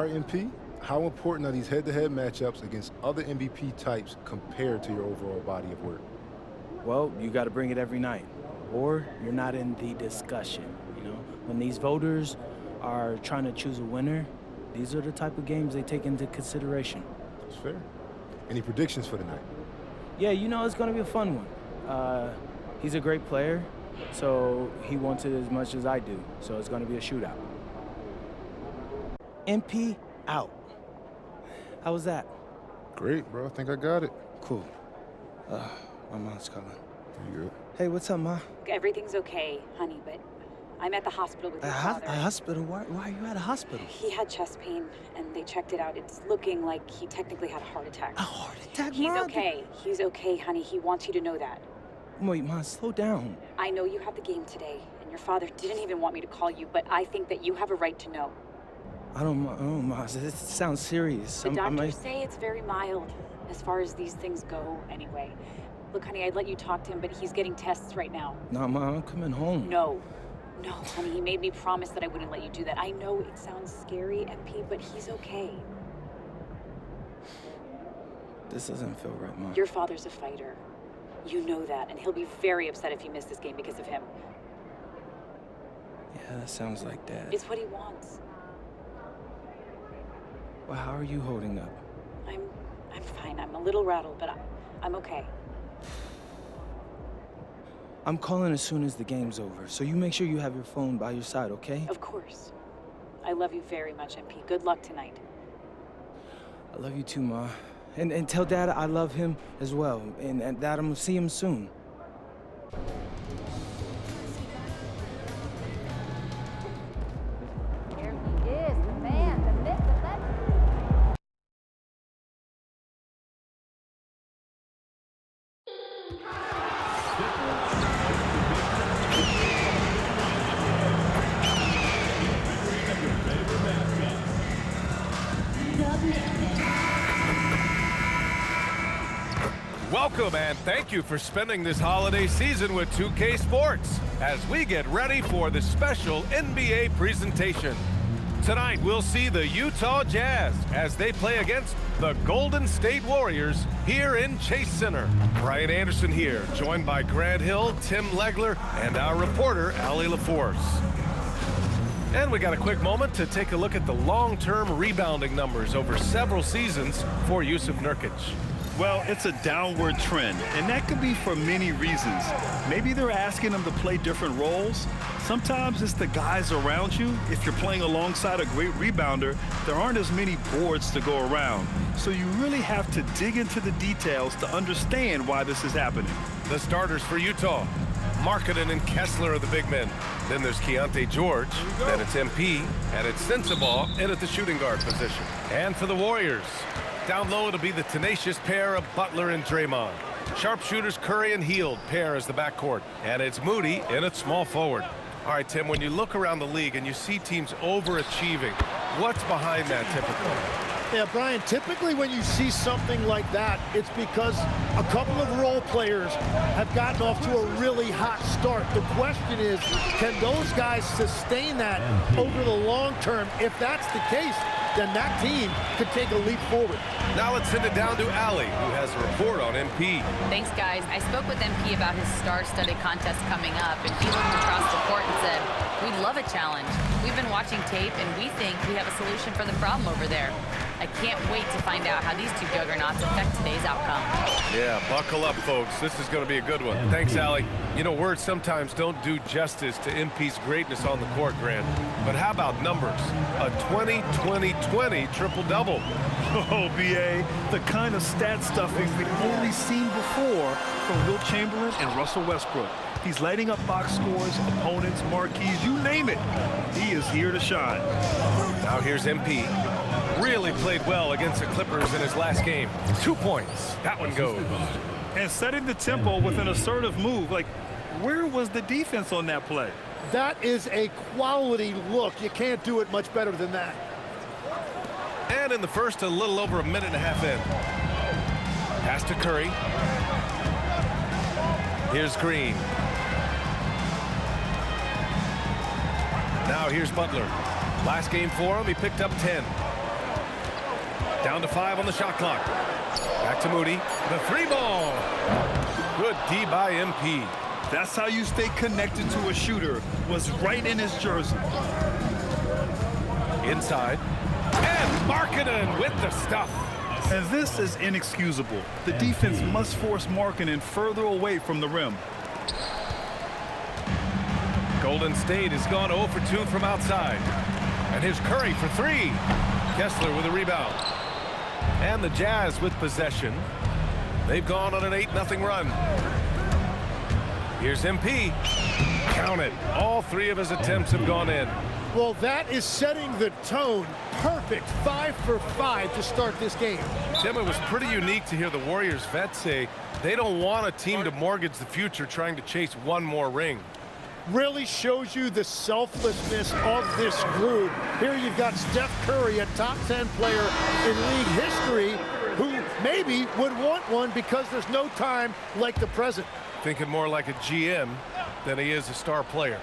right, MP, how important are these head-to-head matchups against other MVP types compared to your overall body of work? Well, you got to bring it every night, or you're not in the discussion, you know? When these voters are trying to choose a winner, these are the type of games they take into consideration. That's fair. Any predictions for tonight? Yeah, you know, it's going to be a fun one. He's a great player, so he wants it as much as I do, so it's going to be a shootout. MP out. How was that? Great, bro. I think I got it. Cool. My mom's calling. You good? Hey, what's up, Ma? Everything's okay, honey, but I'm at the hospital with your father. A hospital? Why are you at a hospital? He had chest pain, and they checked it out. It's looking like he technically had a heart attack. A heart attack, He's Ma? okay. He's okay, honey. He wants you to know that. Wait, Ma, slow down. I know you have the game today, and your father didn't even want me to call you, but I think that you have a right to know. I don't, Ma. This sounds serious. The doctors say it's very mild, as far as these things go, anyway. Look, honey, I'd let you talk to him, but he's getting tests right now. Nah, Ma, I'm coming home. No, honey, he made me promise that I wouldn't let you do that. I know it sounds scary, MP, but he's okay. This doesn't feel right, Ma. Your father's a fighter. You know that, and he'll be very upset if you miss this game because of him. Yeah, that sounds like Dad. It's what he wants. Well, how are you holding up? I'm fine. I'm a little rattled, but I'm okay. I'm calling as soon as the game's over, so you make sure you have your phone by your side, okay? Of course. I love you very much, MP. Good luck tonight. I love you too, Ma. And tell Dad I love him as well, and that I'm gonna see him soon. There he is, the man, the myth, the legend. Welcome and thank you for spending this holiday season with 2K Sports as we get ready for the special NBA presentation. Tonight we'll see the Utah Jazz as they play against the Golden State Warriors here in Chase Center. Brian Anderson here, joined by Grant Hill, Tim Legler, and our reporter, Allie LaForce. And we got a quick moment to take a look at the long-term rebounding numbers over several seasons for Yusuf Nurkic. Well, it's a downward trend, and that could be for many reasons. Maybe they're asking them to play different roles. Sometimes it's the guys around you. If you're playing alongside a great rebounder, there aren't as many boards to go around. So you really have to dig into the details to understand why this is happening. The starters for Utah, Markkanen and Kessler are the big men. Then there's Keontae George, then it's MP, and it's Sensabaugh in at the shooting guard position. And for the Warriors, down low, it'll be the tenacious pair of Butler and Draymond. Sharpshooters Curry and Hield pair as the backcourt. And it's Moody in at small forward. All right, Tim, when you look around the league and you see teams overachieving, what's behind that typically? Yeah, Brian, typically when you see something like that, it's because a couple of role players have gotten off to a really hot start. The question is, can those guys sustain that over the long term? If that's the case, then that team could take a leap forward. Now let's send it down to Allie, who has a report on MP. Thanks, guys. I spoke with MP about his star-studded contest coming up, and he looked across the court and said, "We'd love a challenge. We've been watching tape, and we think we have a solution for the problem over there." I can't wait to find out how these two juggernauts affect today's outcome. Yeah, buckle up, folks. This is going to be a good one. Thanks, Allie. You know, words sometimes don't do justice to MP's greatness on the court, Grant. But how about numbers? A 20-20-20 triple-double. Oh, B.A., the kind of stat stuffing we've only seen before from Wilt Chamberlain and Russell Westbrook. He's lighting up box scores, opponents, marquees, you name it. He is here to shine. Now here's MP. Really played well against the Clippers in his last game. 2 points. That one goes. And setting the tempo with an assertive move. Like, where was the defense on that play? That is a quality look. You can't do it much better than that. And in the first, a little over a minute and a half in. Pass to Curry. Here's Green. Now here's Butler. Last game for him, he picked up 10. Down to 5 on the shot clock. Back to Moody. The 3-ball. Good D by MP. That's how you stay connected to a shooter. Was right in his jersey. Inside. And Markkanen with the stuff. And this is inexcusable. The defense must force Markkanen further away from the rim. Golden State has gone 0 for 2 from outside. And here's Curry for 3. Kessler with a rebound. And the Jazz with possession. They've gone on an 8-0 run. Here's MP. Count it. All 3 of his attempts have gone in. Well, that is setting the tone. Perfect 5 for 5 to start this game. Tim, it was pretty unique to hear the Warriors vets say they don't want a team to mortgage the future trying to chase one more ring. Really shows you the selflessness of this group. Here you've got Steph Curry, a top 10 player in league history, who maybe would want one because there's no time like the present. Thinking more like a GM than he is a star player.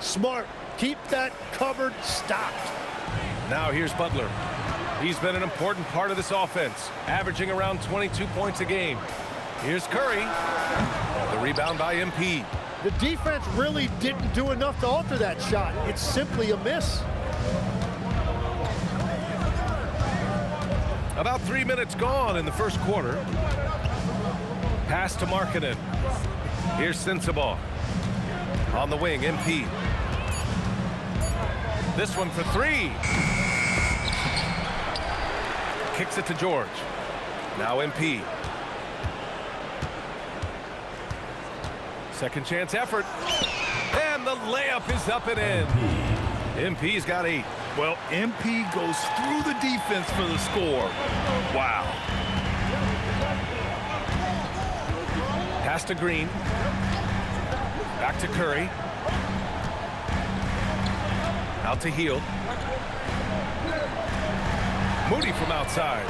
Smart. Keep that cupboard stocked. Now here's Butler. He's been an important part of this offense, averaging around 22 points a game. Here's Curry. The rebound by MP. The defense really didn't do enough to alter that shot. It's simply a miss. About 3 minutes gone in the first quarter. Pass to Markkanen. Here's Sensabaugh. On the wing, MP. This one for 3. Kicks it to George. Now MP. Second chance effort. And the layup is up and in. MP's got 8. Well, MP goes through the defense for the score. Wow. Pass to Green. Back to Curry. Out to Hield. Moody from outside.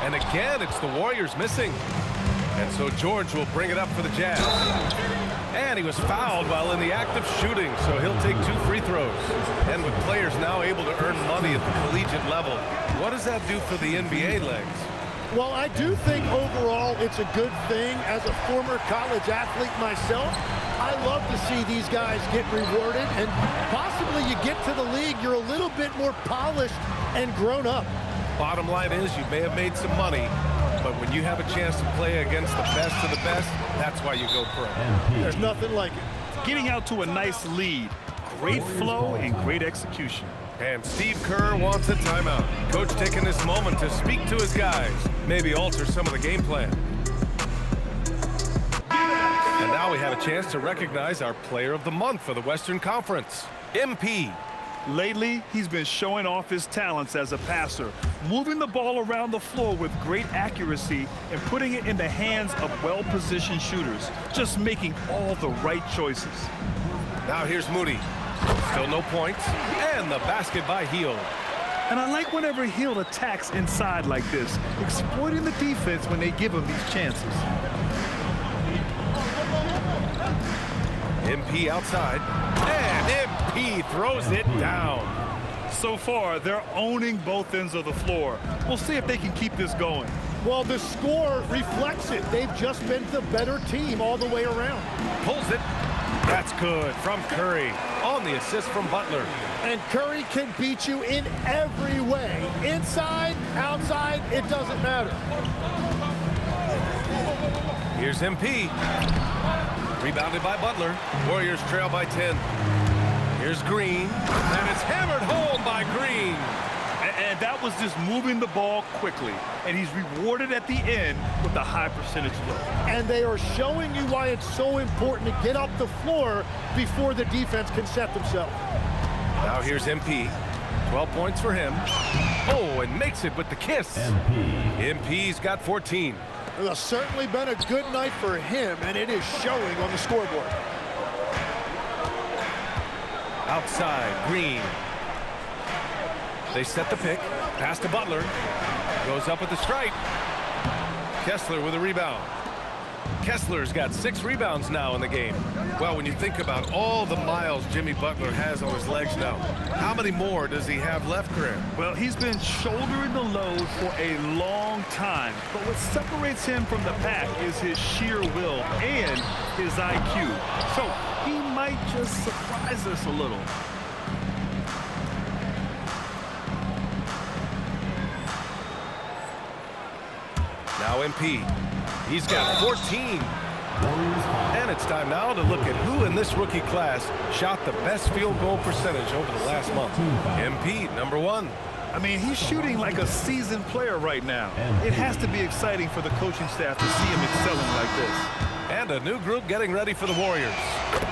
And again, it's the Warriors missing. And so George will bring it up for the Jazz. And he was fouled while in the act of shooting, so he'll take 2 free throws. And with players now able to earn money at the collegiate level, what does that do for the NBA legs? Well, I do think overall it's a good thing. As a former college athlete myself, I love to see these guys get rewarded, and possibly you get to the league, you're a little bit more polished and grown up. Bottom line is you may have made some money, but when you have a chance to play against the best of the best, that's why you go pro. There's nothing like it. Getting out to a nice lead. Great flow and great execution. And Steve Kerr wants a timeout. Coach taking this moment to speak to his guys, maybe alter some of the game plan. And now we have a chance to recognize our player of the month for the Western Conference, MP. Lately, he's been showing off his talents as a passer, moving the ball around the floor with great accuracy and putting it in the hands of well-positioned shooters, just making all the right choices. Now here's Moody. Still no points, and the basket by Hield. And I like whenever Hield attacks inside like this, exploiting the defense when they give him these chances. MP outside, and MP throws it down. So far, they're owning both ends of the floor. We'll see if they can keep this going. Well, the score reflects it. They've just been the better team all the way around. Pulls it. That's good from Curry on the assist from Butler. And Curry can beat you in every way. Inside, outside, it doesn't matter. Here's MP. Rebounded by Butler. Warriors trail by 10. Here's Green. And it's hammered home by Green. And that was just moving the ball quickly. And he's rewarded at the end with a high percentage look. And they are showing you why it's so important to get up the floor before the defense can set themselves. Now here's MP. 12 points for him. Oh, and makes it with the kiss. MP's got 14. It's certainly been a good night for him, and it is showing on the scoreboard. Outside, Green. They set the pick. Pass to Butler. Goes up with the strike. Kessler with a rebound. Kessler's got 6 rebounds now in the game. Well, when you think about all the miles Jimmy Butler has on his legs now, how many more does he have left Markkanen. Well, he's been shouldering the load for a long time, but what separates him from the pack is his sheer will and his IQ. So he might just surprise us a little. Now MP. He's got 14. And it's time now to look at who in this rookie class shot the best field goal percentage over the last month. MP, number 1. I mean, he's shooting like a seasoned player right now. It has to be exciting for the coaching staff to see him excelling like this. And a new group getting ready for the Warriors.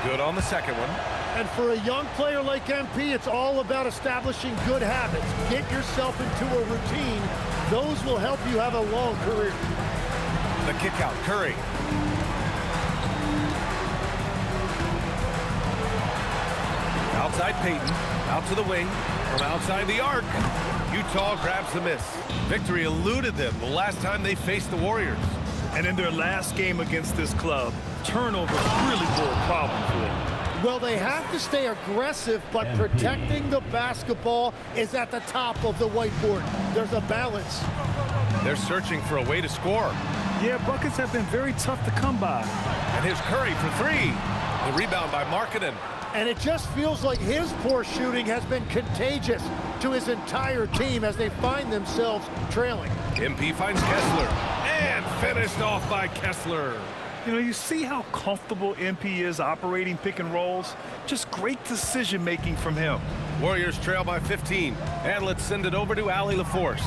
Good on the second one. And for a young player like MP, it's all about establishing good habits. Get yourself into a routine. Those will help you have a long career. The kick out, Curry. Outside Payton, out to the wing, from outside the arc. Utah grabs the miss. Victory eluded them the last time they faced the Warriors. And in their last game against this club, turnovers really were a problem for them. Well, they have to stay aggressive, but protecting the basketball is at the top of the whiteboard. There's a balance. They're searching for a way to score. Yeah, buckets have been very tough to come by. And here's Curry for 3. The rebound by Markkanen. And it just feels like his poor shooting has been contagious to his entire team as they find themselves trailing. MP finds Kessler. And finished off by Kessler. You know, you see how comfortable MP is operating pick and rolls? Just great decision-making from him. Warriors trail by 15. And let's send it over to Allie LaForce.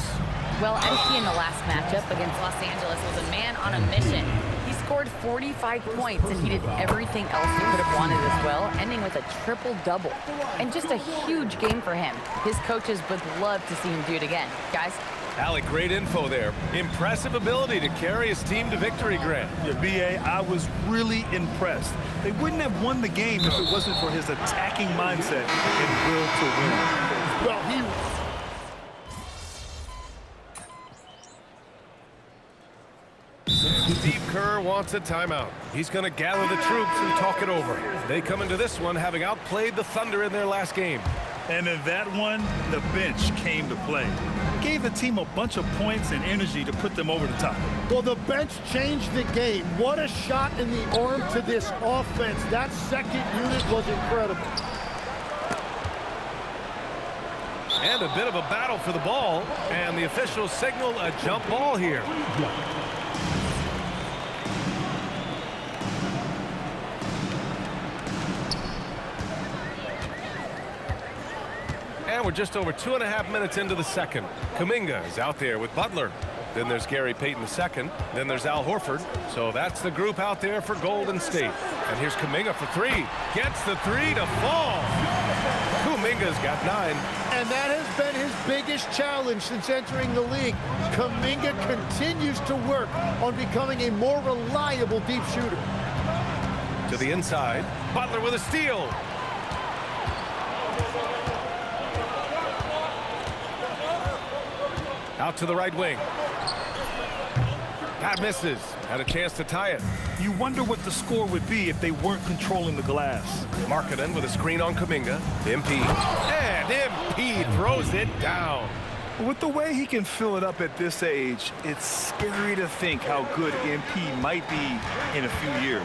Well, MP in the last matchup against Los Angeles was a man on a mission. He scored 45 points, and he did everything else he could have wanted as well, ending with a triple-double. And just a huge game for him. His coaches would love to see him do it again. Guys? Allie, great info there. Impressive ability to carry his team to victory, Grant. Yeah, B.A., I was really impressed. They wouldn't have won the game if it wasn't for his attacking mindset and will to win. Well, he... Steve Kerr wants a timeout. He's going to gather the troops and talk it over. They come into this one having outplayed the Thunder in their last game. And in that one, the bench came to play. Gave the team a bunch of points and energy to put them over the top. Well, the bench changed the game. What a shot in the arm to this offense. That second unit was incredible. And a bit of a battle for the ball. And the officials signal a jump ball here. And we're just over 2.5 minutes into the second. Kuminga is out there with Butler. Then there's Gary Payton II. Then there's Al Horford. So that's the group out there for Golden State. And here's Kuminga for 3. Gets the 3 to fall. Kuminga's got 9. And that has been his biggest challenge since entering the league. Kuminga continues to work on becoming a more reliable deep shooter. To the inside. Butler with a steal. Out to the right wing. That misses. Had a chance to tie it. You wonder what the score would be if they weren't controlling the glass. Markkanen with a screen on Kuminga. MP. And MP throws it down. With the way he can fill it up at this age, it's scary to think how good MP might be in a few years.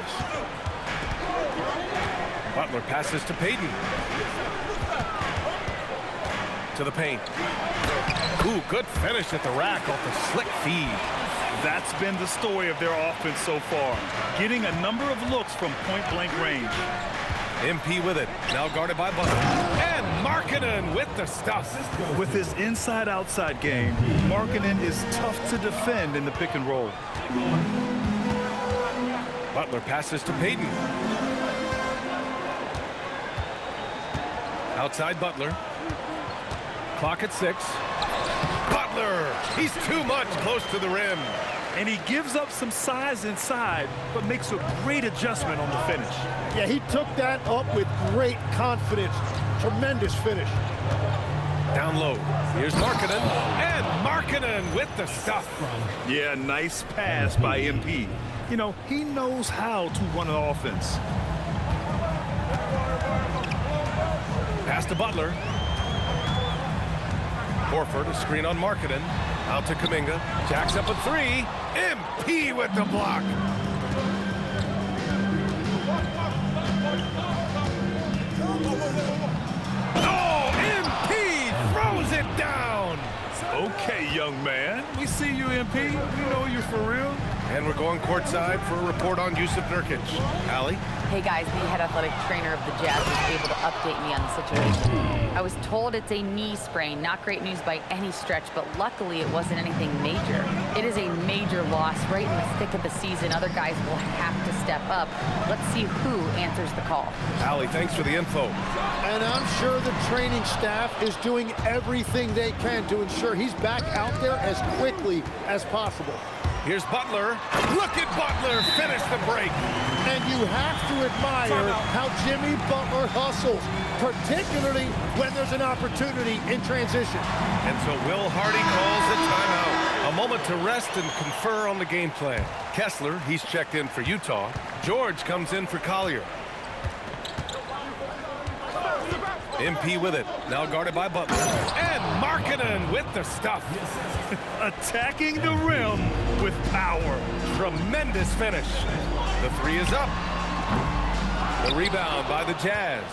Butler passes to Payton. To the paint. Ooh, good finish at the rack off the slick feed. That's been the story of their offense so far, getting a number of looks from point-blank range. MP with it, now guarded by Butler. And Markkanen with the stuff. With his inside-outside game, Markkanen is tough to defend in the pick and roll. Butler passes to Payton. Outside Butler. Clock at 6. Butler, he's too much close to the rim. And he gives up some size inside, but makes a great adjustment on the finish. Yeah, he took that up with great confidence. Tremendous finish. Down low, here's Markkanen, and Markkanen with the stuff. Yeah, nice pass by MP. You know, he knows how to run an offense. Pass to Butler. Horford, a screen on Markkanen. Out to Kuminga. Jacks up a three. MP with the block. Oh, MP throws it down. Okay, young man. We see you, MP. We know you're for real. And we're going courtside for a report on Yusuf Nurkic. Allie? Hey guys, the head athletic trainer of the Jazz was able to update me on the situation. I was told it's a knee sprain, not great news by any stretch, but luckily it wasn't anything major. It is a major loss right in the thick of the season. Other guys will have to step up. Let's see who answers the call. Allie, thanks for the info. And I'm sure the training staff is doing everything they can to ensure he's back out there as quickly as possible. Here's Butler. Look at Butler finish the break. And you have to admire how Jimmy Butler hustles, particularly when there's an opportunity in transition. And so Will Hardy calls a timeout. A moment to rest and confer on the game plan. Kessler, he's checked in for Utah. George comes in for Collier. MP with it. Now guarded by Butler. And Markkanen with the stuff. Attacking the rim with power. Tremendous finish. The three is up. The rebound by the Jazz.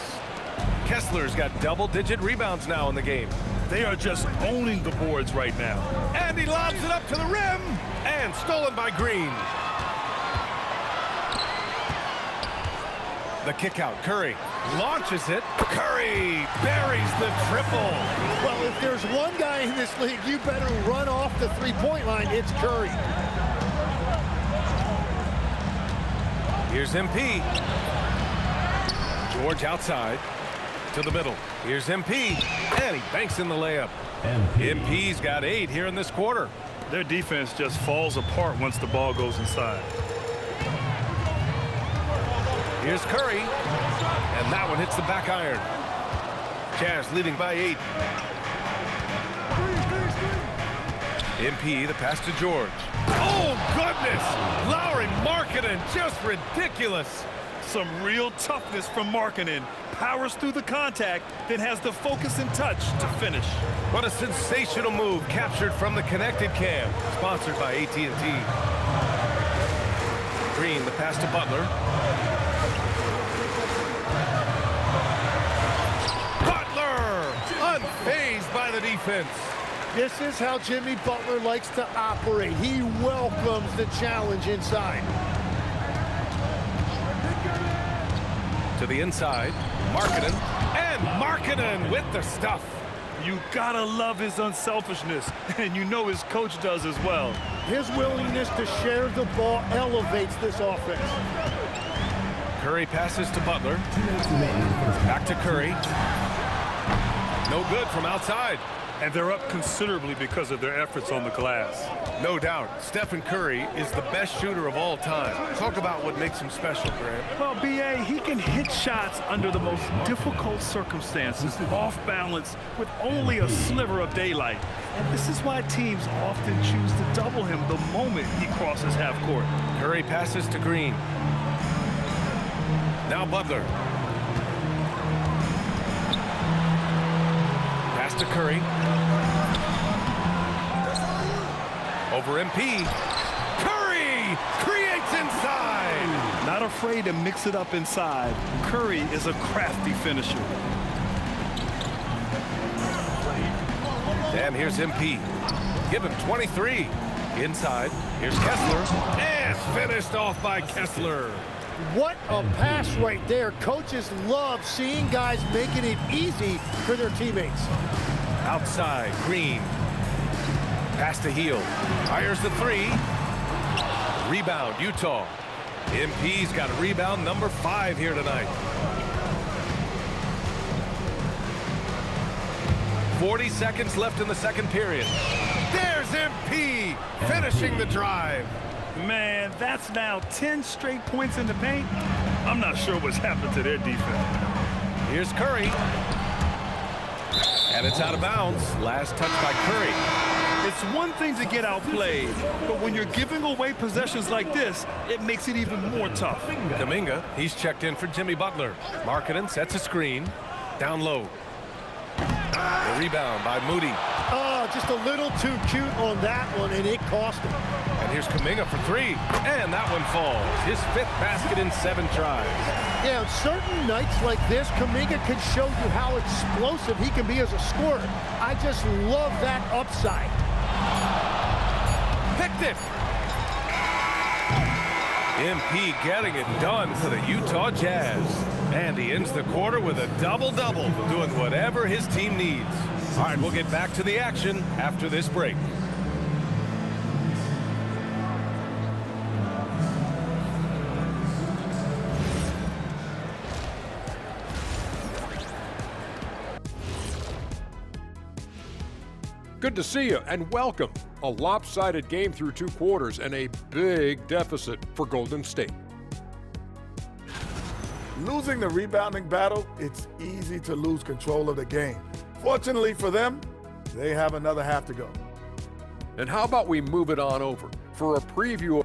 Kessler's got double-digit rebounds now in the game. They are just owning the boards right now. And he lobs it up to the rim. And stolen by Green. The kick out. Curry launches it. Curry buries the triple. Well, if there's one guy in this league, you better run off the three-point line. It's Curry. Here's MP. George outside to the middle. Here's MP. And he banks in the layup. MP's got 8 here in this quarter. Their defense just falls apart once the ball goes inside. Here's Curry. And that one hits the back iron. Jazz leading by 8. MP, the pass to George. Oh, goodness! Lowry Markkanen, just ridiculous. Some real toughness from Markkanen. Powers through the contact, then has the focus and touch to finish. What a sensational move captured from the connected cam. Sponsored by AT&T. Green, the pass to Butler. Unfazed by the defense. This is how Jimmy Butler likes to operate. He welcomes the challenge inside. To the inside, Markkanen. And Markkanen with the stuff. You gotta love his unselfishness, and you know his coach does as well. His willingness to share the ball elevates this offense. Curry passes to Butler. Back to Curry. No good from outside. And they're up considerably because of their efforts on the glass. No doubt. Stephen Curry is the best shooter of all time. Talk about what makes him special, Grant. Well, B.A., he can hit shots under the most difficult circumstances, off balance, with only a sliver of daylight. And this is why teams often choose to double him the moment he crosses half court. Curry passes to Green. Now Butler. To Curry. Over MP. Curry creates inside. Not afraid to mix it up inside. Curry is a crafty finisher. And here's MP. Give him 23. Inside. Here's Kessler. And finished off by Kessler. What a pass right there. Coaches love seeing guys making it easy for their teammates. Outside, Green. Pass to Heel. Fires the three. Rebound, Utah. MP's got rebound number 5 here tonight. 40 seconds left in the second period. There's MP finishing the drive. Man, that's now 10 straight points in the paint. I'm not sure what's happened to their defense. Here's Curry. And it's out of bounds. Last touch by Curry. It's one thing to get outplayed, but when you're giving away possessions like this, it makes it even more tough. Kuminga, he's checked in for Jimmy Butler. Markkanen sets a screen. Down low. The rebound by Moody. Oh, just a little too cute on that one, and it cost him. And here's Kuminga for three, and that one falls. His 5th basket in 7 tries. Yeah, on certain nights like this, Kuminga can show you how explosive he can be as a scorer. I just love that upside. Picked it. MP getting it done for the Utah Jazz. And he ends the quarter with a double-double, doing whatever his team needs. All right, we'll get back to the action after this break. Good to see you and welcome. A lopsided game through 2 quarters and a big deficit for Golden State. Losing the rebounding battle, it's easy to lose control of the game. Fortunately for them, they have another half to go. And how about we move it on over for a preview?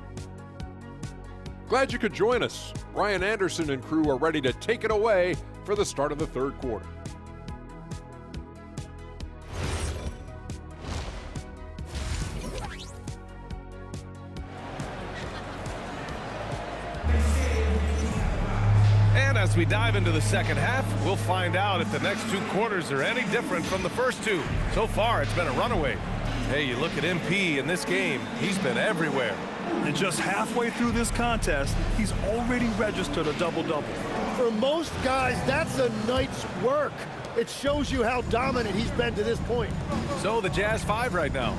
Glad you could join us. Ryan Anderson and crew are ready to take it away for the start of the 3rd quarter. As we dive into the 2nd half, we'll find out if the next 2 quarters are any different from the first 2. So far, it's been a runaway. Hey, you look at MP in this game, he's been everywhere. And just halfway through this contest, he's already registered a double-double. For most guys, that's a night's work. It shows you how dominant he's been to this point. So the Jazz 5 right now.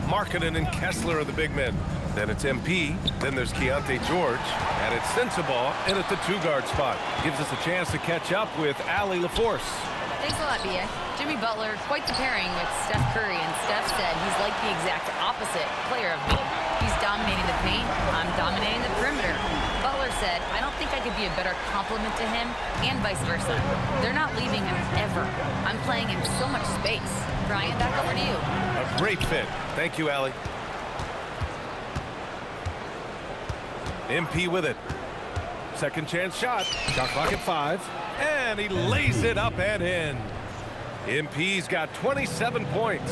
Markkanen and Kessler are the big men. Then it's MP, then there's Keontae George, and it's Sensabaugh in at the 2-guard spot. Gives us a chance to catch up with Allie LaForce. Thanks a lot, B.A. Jimmy Butler, quite the pairing with Steph Curry, and Steph said he's like the exact opposite player of me. He's dominating the paint, I'm dominating the perimeter. Butler said, I don't think I could be a better complement to him, and vice versa. They're not leaving him ever. I'm playing him so much space. Brian, back over to you. A great fit. Thank you, Allie. MP with it. Second chance shot. Shot clock at 5. And he lays it up and in. MP's got 27 points.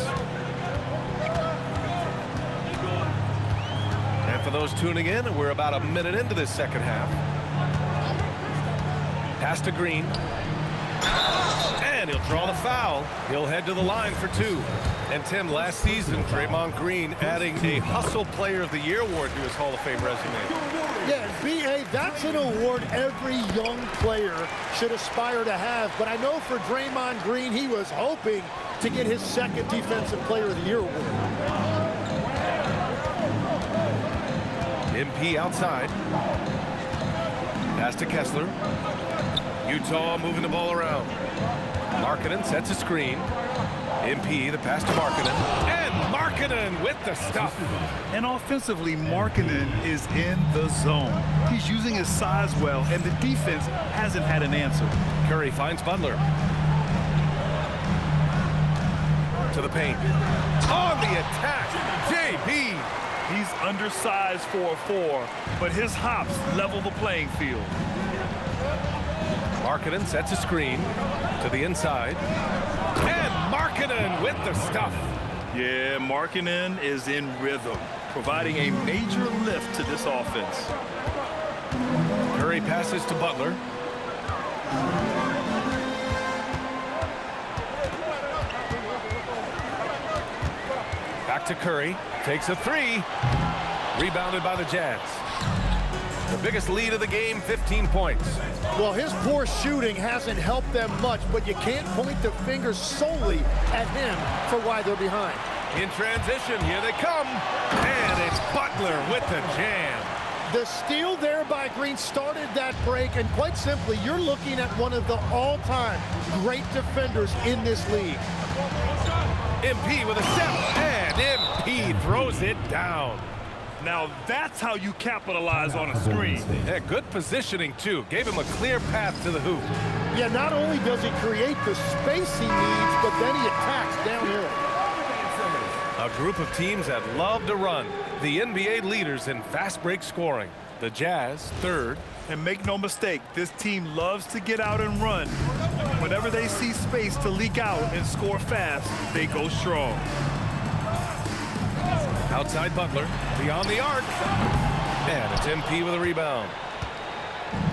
And for those tuning in, we're about a minute into this 2nd half. Pass to Green. And he'll draw the foul. He'll head to the line for 2. And Tim, last season, Draymond Green adding a Hustle Player of the Year award to his Hall of Fame resume. Yeah, B.A., that's an award every young player should aspire to have. But I know for Draymond Green, he was hoping to get his 2nd Defensive Player of the Year award. MP outside. Pass to Kessler. Utah moving the ball around. Markkanen sets a screen. MP, the pass to Markkanen. And Markkanen with the stuff. And offensively, Markkanen is in the zone. He's using his size well, and the defense hasn't had an answer. Curry finds Butler. To the paint. On the attack, JB. He's undersized for a 4, but his hops level the playing field. Markkanen sets a screen to the inside. And Markkanen with the stuff. Yeah, Markkanen is in rhythm, providing a major lift to this offense. Curry passes to Butler. Back to Curry. Takes a 3. Rebounded by the Jazz. The biggest lead of the game, 15 points. Well, his poor shooting hasn't helped them much, but you can't point the finger solely at him for why they're behind. In transition, here they come. And it's Butler with the jam. The steal there by Green started that break, and quite simply, you're looking at one of the all-time great defenders in this league. MP with a step, and MP throws it down. Now that's how you capitalize on a screen. Yeah, good positioning, too. Gave him a clear path to the hoop. Yeah, not only does he create the space he needs, but then he attacks downhill. A group of teams that love to run. The NBA leaders in fast break scoring. The Jazz, 3rd. And make no mistake, this team loves to get out and run. Whenever they see space to leak out and score fast, they go strong. Outside Butler, beyond the arc. And it's MP with a rebound.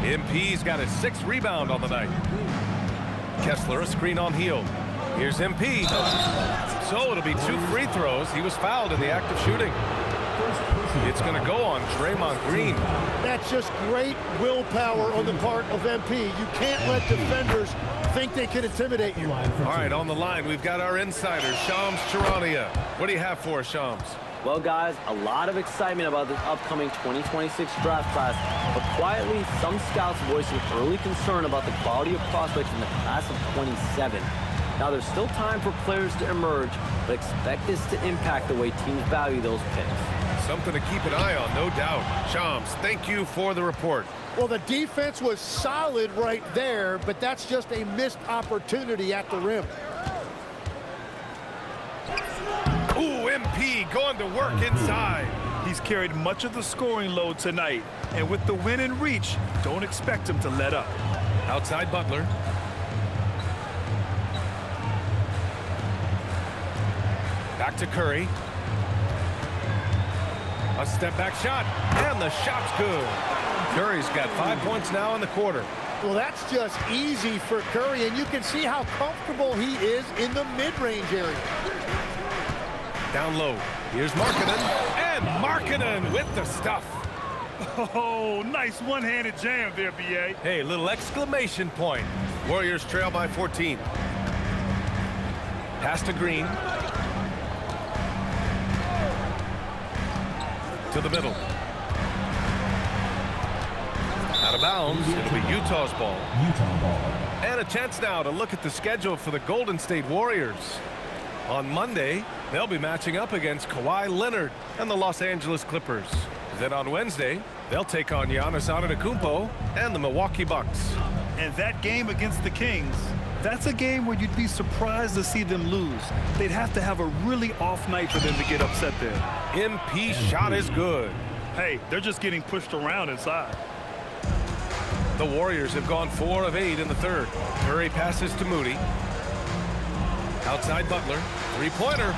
MP's got his 6th rebound on the night. Kessler, a screen on Hield. Here's MP. So it'll be 2 free throws. He was fouled in the act of shooting. It's going to go on Draymond Green. That's just great willpower on the part of MP. You can't let defenders think they can intimidate you. All right, on the line, we've got our insider, Shams Charania. What do you have for us, Shams? Well, guys, a lot of excitement about this upcoming 2026 draft class, but quietly, some scouts voicing early concern about the quality of prospects in the class of 27. Now, there's still time for players to emerge, but expect this to impact the way teams value those picks. Something to keep an eye on, no doubt. Shams, thank you for the report. Well, the defense was solid right there, but that's just a missed opportunity at the rim. Ooh, MP going to work inside. He's carried much of the scoring load tonight, and with the win in reach, don't expect him to let up. Outside Butler. Back to Curry. A step back shot, and the shot's good. Curry's got 5 points now in the quarter. Well, that's just easy for Curry, and you can see how comfortable he is in the mid-range area. Down low. Here's Markkanen, and Markkanen with the stuff. Oh, nice one-handed jam there, B.A. Hey, little exclamation point. Warriors trail by 14. Pass to Green. To the middle. Out of bounds. It'll be Utah's ball. And a chance now to look at the schedule for the Golden State Warriors. On Monday, they'll be matching up against Kawhi Leonard and the Los Angeles Clippers. Then on Wednesday, they'll take on Giannis Antetokounmpo and the Milwaukee Bucks. And that game against the Kings, that's a game where you'd be surprised to see them lose. They'd have to have a really off night for them to get upset there. MP shot is good. Hey, they're just getting pushed around inside. The Warriors have gone 4 of 8 in the third. Curry passes to Moody. Outside Butler. Three-pointer.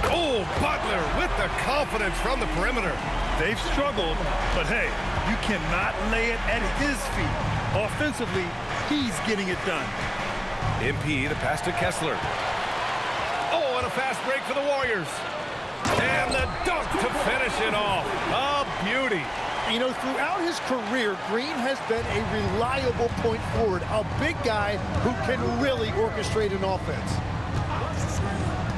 Oh, Butler with the confidence from the perimeter. They've struggled, but hey, you cannot lay it at his feet. Offensively, he's getting it done. MP, the pass to Kessler. Oh, and a fast break for the Warriors. And the dunk to finish it off. A beauty. You know, throughout his career, Green has been a reliable point forward, a big guy who can really orchestrate an offense.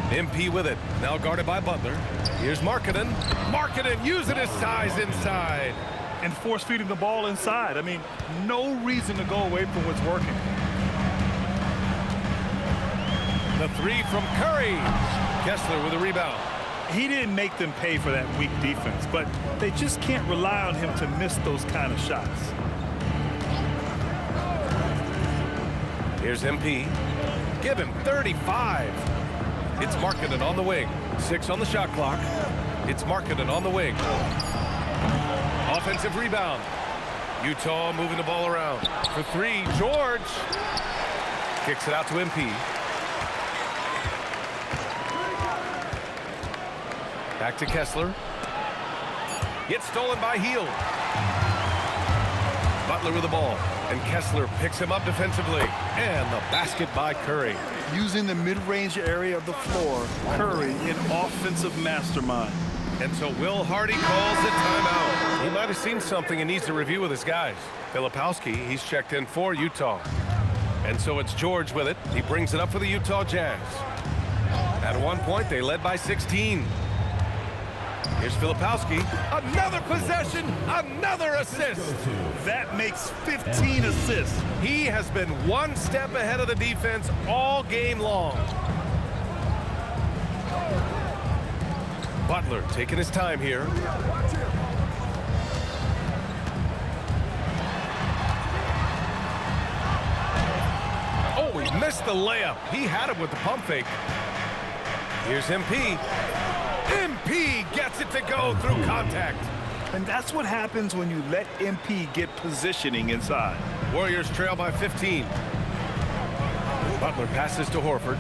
MP with it, now guarded by Butler. Here's Markkanen. Markkanen using his size inside. And force feeding the ball inside. I mean, no reason to go away from what's working. The three from Curry. Kessler with a rebound. He didn't make them pay for that weak defense, but they just can't rely on him to miss those kind of shots. Here's MP. Give him 35. It's Markkanen on the wing. 6 on the shot clock. It's Markkanen on the wing. Offensive rebound. Utah moving the ball around. For 3, George. Kicks it out to MP. Back to Kessler. Gets stolen by Hield. Butler with the ball. And Kessler picks him up defensively. And the basket by Curry. Using the mid-range area of the floor, Curry, an offensive mastermind. And so Will Hardy calls a timeout. He might have seen something and needs to review with his guys. Filipowski, he's checked in for Utah. And so it's George with it. He brings it up for the Utah Jazz. At one point, they led by 16. Here's Filipowski. Another possession, another assist. That makes 15 assists. He has been one step ahead of the defense all game long. Butler taking his time here. Oh, he missed the layup. He had him with the pump fake. Here's MP. MP gets it to go through contact. And that's what happens when you let MP get positioning inside. Warriors trail by 15. Butler passes to Horford.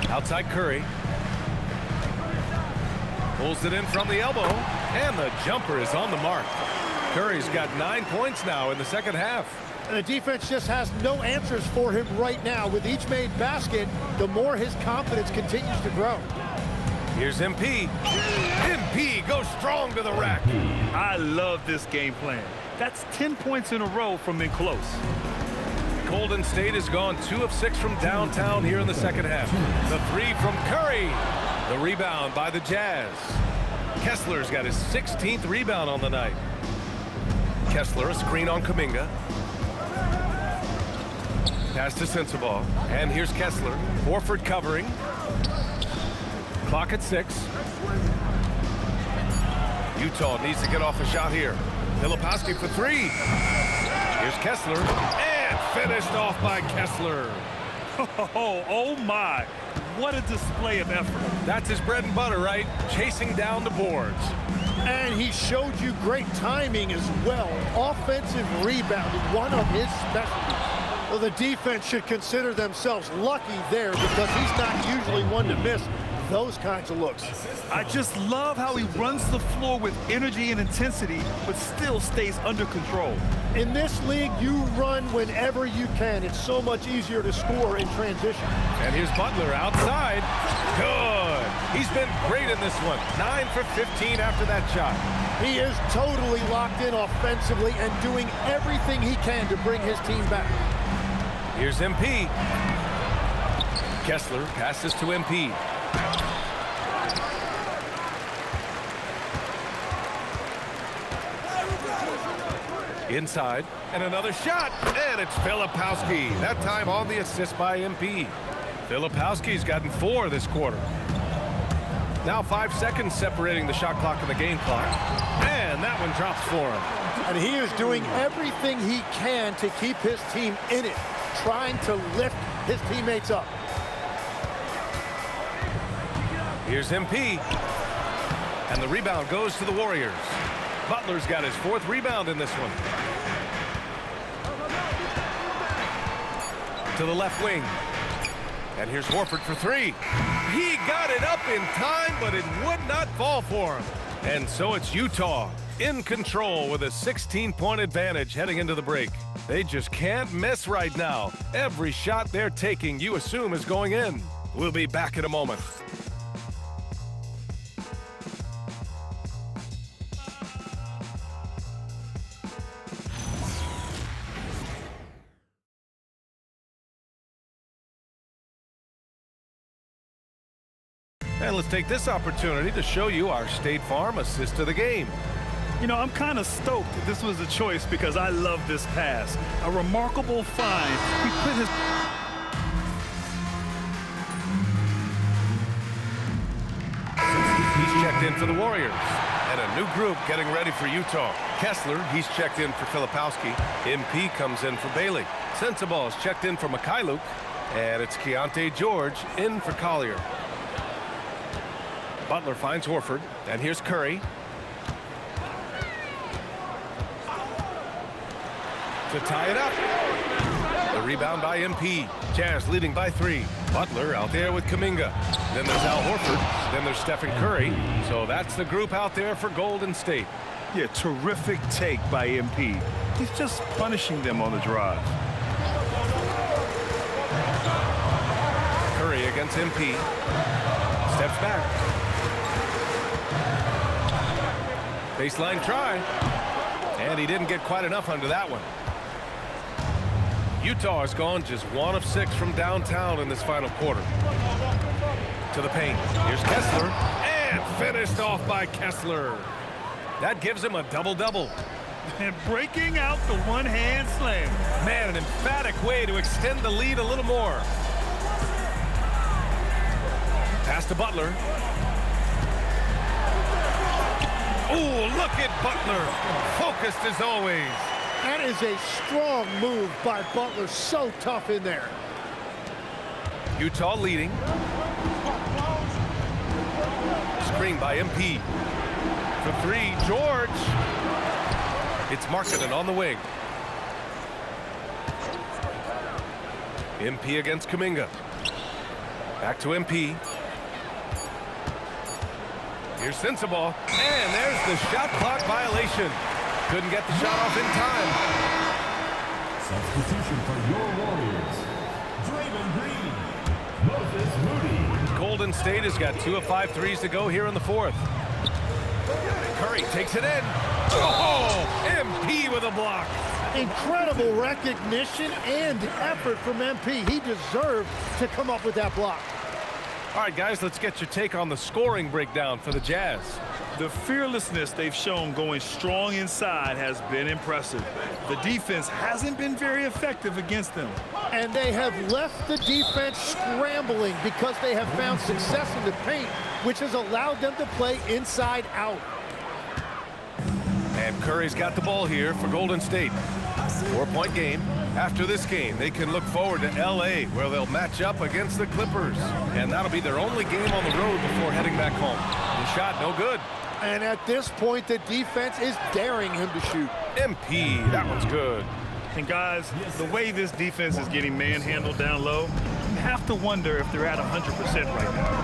Outside Curry. Pulls it in from the elbow, and the jumper is on the mark. Curry's got 9 points now in the second half. And the defense just has no answers for him right now. With each made basket, the more his confidence continues to grow. Here's MP. MP goes strong to the rack. I love this game plan. That's 10 points in a row from in close. Golden State has gone 2 of 6 from downtown here in the second half. The 3 from Curry. The rebound by the Jazz. Kessler's got his 16th rebound on the night. Kessler, a screen on Kuminga. Pass to Sensabaugh. And here's Kessler. Horford covering. Clock at 6. Utah needs to get off a shot here. Filipowski for 3. Here's Kessler. And finished off by Kessler. Oh my. What a display of effort. That's his bread and butter, right? Chasing down the boards. And he showed you great timing as well. Offensive rebounding, one of his specialties. Well, the defense should consider themselves lucky there because he's not usually one to miss those kinds of looks. I just love how he runs the floor with energy and intensity, but still stays under control. In this league, you run whenever you can. It's so much easier to score in transition. And here's Butler outside. Good. He's been great in this one. 9 for 15 after that shot. He is totally locked in offensively and doing everything he can to bring his team back. Here's MP. Kessler passes to MP. Inside, and another shot, and it's Filipowski. That time on the assist by MP. Filipowski's gotten 4 this quarter. Now 5 seconds separating the shot clock and the game clock, and that one drops for him. And he is doing everything he can to keep his team in it, trying to lift his teammates up. Here's MP, and the rebound goes to the Warriors. Butler's got his 4th rebound in this one. To the left wing. And here's Horford for 3. He got it up in time, but it would not fall for him. And so it's Utah in control with a 16-point advantage heading into the break. They just can't miss right now. Every shot they're taking, you assume, is going in. We'll be back in a moment. And let's take this opportunity to show you our State Farm assist of the game. You know, I'm kind of stoked that this was a choice because I love this pass. A remarkable find. He put his... He's checked in for the Warriors. And a new group getting ready for Utah. Kessler, he's checked in for Filipowski. MP comes in for Bailey. Sensabaugh is checked in for Mikhailuk. And it's Keontae George in for Collier. Butler finds Horford, and here's Curry. To tie it up. The rebound by MP. Jazz leading by 3. Butler out there with Kuminga. Then there's Al Horford. Then there's Stephen Curry. So that's the group out there for Golden State. Yeah, terrific take by MP. He's just punishing them on the drive. Curry against MP. Steps back. Baseline try. And he didn't get quite enough under that one. Utah has gone just 1 of 6 from downtown in this final quarter. To the paint. Here's Kessler. And finished off by Kessler. That gives him a double-double. And breaking out the one-hand slam. Man, an emphatic way to extend the lead a little more. Pass to Butler. Oh, look at Butler. Focused as always. That is a strong move by Butler. So tough in there. Utah leading. Screen by MP. For 3, George. It's Markkanen on the wing. MP against Kuminga. Back to MP. Here's Sensible, and there's the shot clock violation. Couldn't get the shot off in time. Substitution for your Warriors. Draymond Green, Moses Moody. Golden State has got 2 of 5 threes to go here in the fourth. Curry takes it in. Oh, MP with a block. Incredible recognition and effort from MP. He deserved to come up with that block. All right, guys, let's get your take on the scoring breakdown for the Jazz. The fearlessness they've shown going strong inside has been impressive. The defense hasn't been very effective against them. And they have left the defense scrambling because they have found success in the paint, which has allowed them to play inside out. And Curry's got the ball here for Golden State. 4-point game. After this game, they can look forward to L.A., where they'll match up against the Clippers. And that'll be their only game on the road before heading back home. The shot, no good. And at this point, the defense is daring him to shoot. MP, that one's good. And guys, the way this defense is getting manhandled down low, you have to wonder if they're at 100% right now.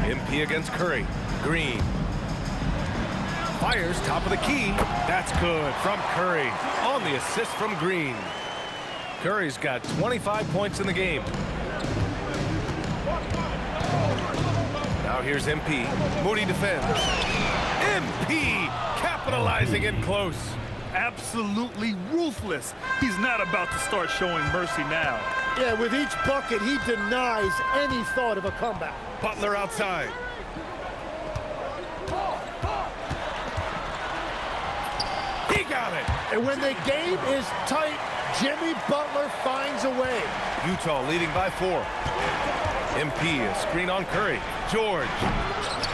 MP against Curry. Green. Fires top of the key. That's good from Curry on the assist from Green. Curry's got 25 points in the game. Now here's MP. Moody defends. MP capitalizing in close. Absolutely ruthless. He's not about to start showing mercy now. Yeah, with each bucket, he denies any thought of a comeback. Butler outside. He got it. And when the game is tight, Jimmy Butler finds a way. Utah leading by 4. MP, a screen on Curry. George.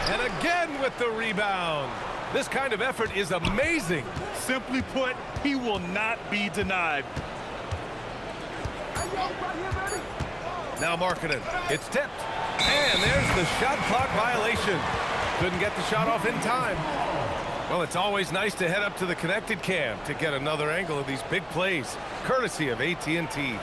And again with the rebound. This kind of effort is amazing. Simply put, he will not be denied. Now Markkanen. It's tipped. And there's the shot clock violation. Couldn't get the shot off in time. Well, it's always nice to head up to the connected cam to get another angle of these big plays, courtesy of AT&T.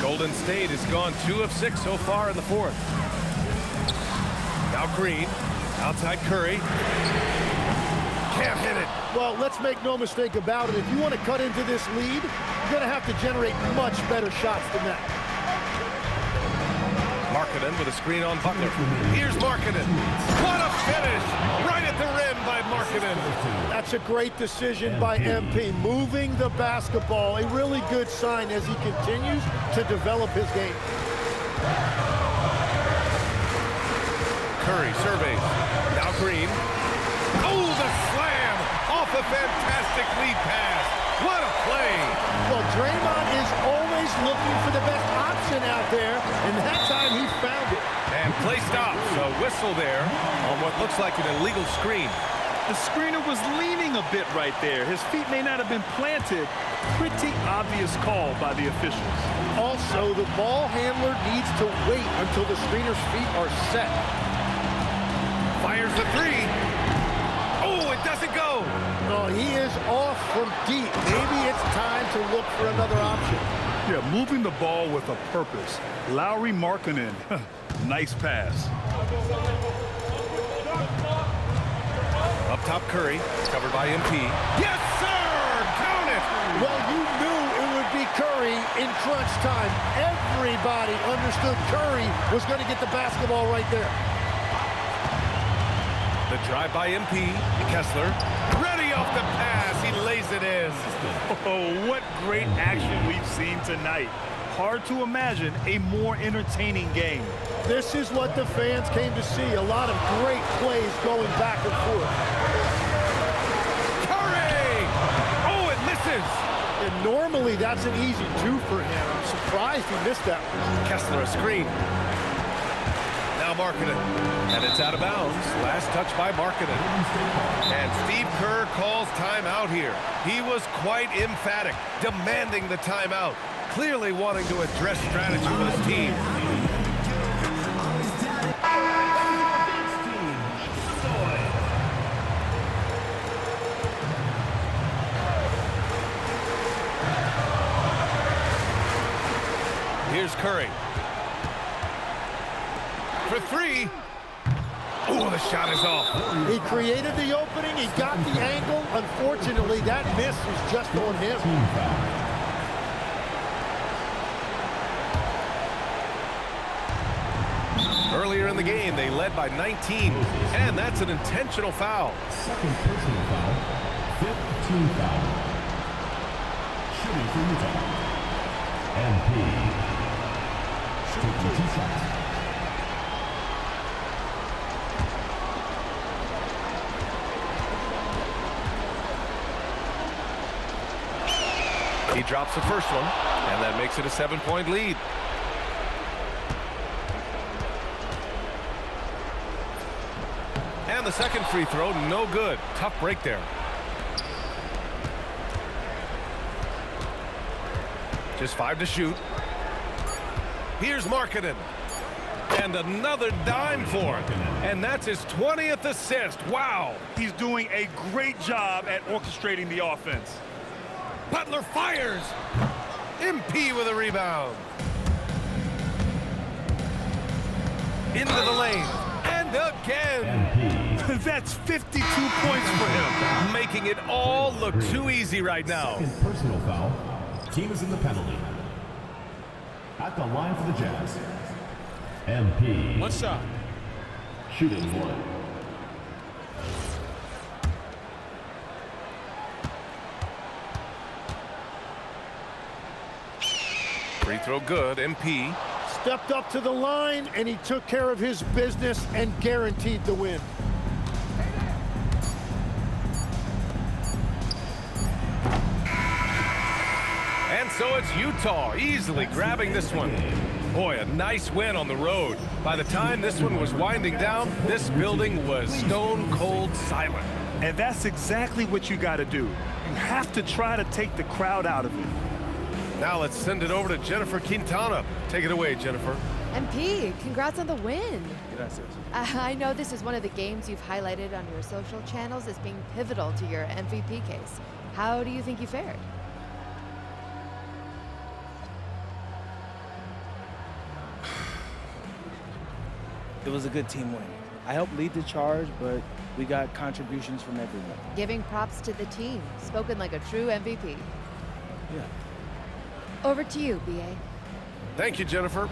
Golden State has gone 2 of 6 so far in the fourth. Now Green, outside Curry. Can't hit it. Well, let's make no mistake about it. If you want to cut into this lead, you're going to have to generate much better shots than that. Markkanen with a screen on Butler. Here's Markkanen. What a finish! Right at the rim by Markkanen. That's a great decision by MP. Moving the basketball, a really good sign as he continues to develop his game. Curry surveys. Now Green. Oh, the slam! Off a fantastic lead pass. What a play! Well, Draymond is always looking for the best option out there, and that time he found it. And play stops. A whistle there on what looks like an illegal screen. The screener was leaning a bit right there. His feet may not have been planted. Pretty obvious call by the officials. Also, the ball handler needs to wait until the screener's feet are set. Fires the 3. Oh, it doesn't go. No, he is off from deep. Maybe it's time to look for another option. Yeah, moving the ball with a purpose. Lowry Markkanen. Nice pass. Up top, Curry. Covered by MP. Yes, sir! Count it! Well, you knew it would be Curry in crunch time. Everybody understood Curry was going to get the basketball right there. The drive by MP. Kessler. Ready off the pass. He lays it in. Oh, what great action we've seen tonight. Hard to imagine a more entertaining game. This is what the fans came to see. A lot of great plays going back and forth. Curry! Oh, it misses! And normally that's an easy 2 for him. I'm surprised he missed that one. Kessler a screen. Now Markkanen. And it's out of bounds. Last touch by Markkanen. And Steve Kerr calls timeout here. He was quite emphatic, demanding the timeout. Clearly wanting to address strategy with his team. Here's Curry. For three. Oh, the shot is off. He created the opening. He got the angle. Unfortunately, that miss was just on him. Earlier in the game, they led by 19, and that's an intentional foul. Second personal foul. Fifth team foul. Shooting for Utah. MP. Taking 2 shots. He drops the first one, and that makes it a 7-point lead. And the second free throw, no good. Tough break there. Just 5 to shoot. Here's Markkanen. And another dime for him. And that's his 20th assist. Wow. He's doing a great job at orchestrating the offense. Butler fires. MP with a rebound. Into the lane. And again. That's 52 points for him. Making it all look too easy right now. Second personal foul. Team is in the penalty. At the line for the Jazz. MP. One shot. Shooting 1. Free throw good, MP. Stepped up to the line, and he took care of his business and guaranteed the win. And so it's Utah easily grabbing this one. Boy, a nice win on the road. By the time this one was winding down, this building was stone cold silent. And that's exactly what you got to do. You have to try to take the crowd out of it. Now let's send it over to Jennifer Quintana. Take it away, Jennifer. MP, congrats on the win. Gracias. I know this is one of the games you've highlighted on your social channels as being pivotal to your MVP case. How do you think you fared? It was a good team win. I helped lead the charge, but we got contributions from everyone. Giving props to the team. Spoken like a true MVP. Yeah. Over to you, BA. Thank you, Jennifer.